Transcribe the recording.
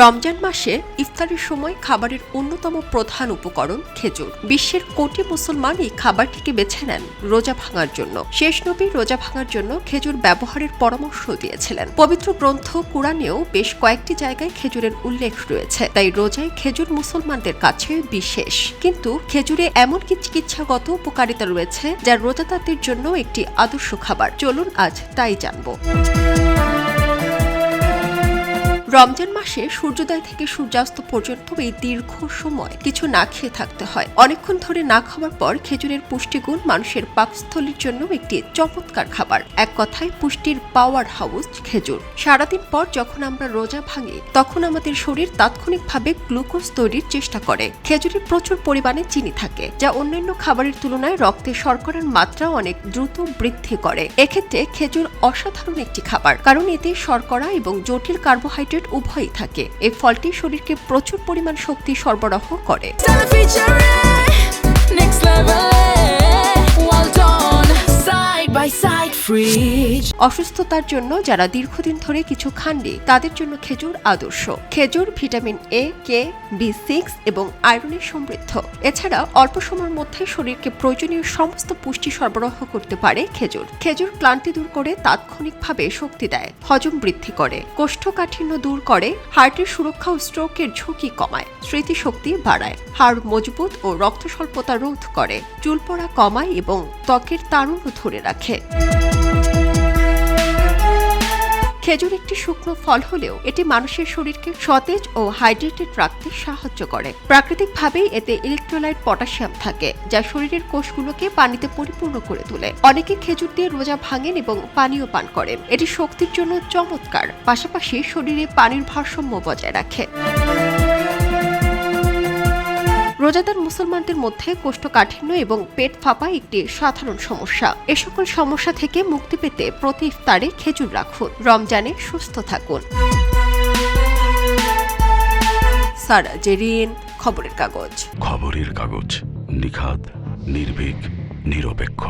রমজান মাসে ইফতারের সময় খাবারের অন্যতম প্রধান উপকরণ খেজুর। বিশ্বের কোটি মুসলমান এই খাবারটিকে বেছে নেন রোজা ভাঙার জন্য। শেষ নবী রোজা ভাঙার জন্য খেজুর ব্যবহারের পরামর্শ দিয়েছিলেন। পবিত্র গ্রন্থ কুরআনেও বেশ কয়েকটি জায়গায় খেজুরের উল্লেখ রয়েছে, তাই রোজায় খেজুর মুসলমানদের কাছে বিশেষ। কিন্তু খেজুরে এমন কি চিকিৎসাগত উপকারিতা রয়েছে যা রোজাদারদের জন্য একটি আদর্শ খাবার। চলুন আজ তাই জানব। রমজান মাসে সূর্যোদয় থেকে সূর্যাস্ত পর্যন্ত এই দীর্ঘ সময় কিছু না খেয়ে থাকতে হয়। অনেকক্ষণ ধরে না খাওয়ার পর খেজুরের পুষ্টিগুণ মানুষের পাকস্থলীর জন্য একটি চমৎকার খাবার। এক কথায় পুষ্টির পাওয়ার হাউস খেজুর। সারাদিন পর যখন আমরা রোজা ভাঙি তখন আমাদের শরীর তাৎক্ষণিকভাবে গ্লুকোজ তৈরির চেষ্টা করে। খেজুরে প্রচুর পরিমাণে চিনি থাকে, যা অন্যান্য খাবারের তুলনায় রক্তে শর্করার মাত্রা অনেক দ্রুত বৃদ্ধি করে। এক্ষেত্রে খেজুর অসাধারণ একটি খাবার, কারণ এতে শর্করা এবং জটিল কার্বোহাইড্রেট উভয়ই থাকে। এই ফলটি শরীরকে প্রচুর পরিমাণ শক্তি সরবরাহ করে। অসুস্থতার জন্য যারা দীর্ঘদিন ধরে কিছু খাননি তাদের জন্য খেজুর আদর্শ। খেজুর ভিটামিন এ, কে, বি6 এবং আয়রনে সমৃদ্ধ। এছাড়া অল্প সময়ের মধ্যে শরীরকে প্রয়োজনীয় সমস্ত পুষ্টি সরবরাহ করতে পারে খেজুর। খেজুর ক্লান্তি দূর করে তাৎক্ষণিকভাবে শক্তি দেয়, হজম বৃদ্ধি করে, কোষ্ঠকাঠিন্য দূর করে, হার্টের সুরক্ষা ও স্ট্রোকের ঝুঁকি কমায়, স্মৃতিশক্তি বাড়ায়, হাড় মজবুত ও রক্ত স্বল্পতা রোধ করে, চুল পড়া কমায় এবং ত্বকের তারুণ্য ধরে রাখে। খেজুর একটি শুকনো ফল হলেও এটি মানুষের শরীরকে সতেজ ও হাইড্রেটেড রাখতে সাহায্য করে। প্রাকৃতিকভাবেই এতে ইলেকট্রোলাইট পটাশিয়াম থাকে, যা শরীরের কোষগুলোকে পানিতে পরিপূর্ণ করে তোলে। অনেকে খেজুর দিয়ে রোজা ভাঙেন এবং পানীয় পান করেন। এটি শক্তির জন্য চমৎকার, পাশাপাশি শরীরে পানির ভারসাম্য বজায় রাখে। রোজাদার মুসলমানদের মধ্যে কোষ্ঠকাঠিন্য এবং পেট ফাঁপা একটি সাধারণ সমস্যা। এ সকল সমস্যা থেকে মুক্তি পেতে প্রতি ইফতারে খেজুর রাখুন। রমজানে সুস্থ থাকুন। সারা জেরিন, খবরের কাগজ। খবরের কাগজ, নিখাত, নির্ভীক, নিরপেক্ষ।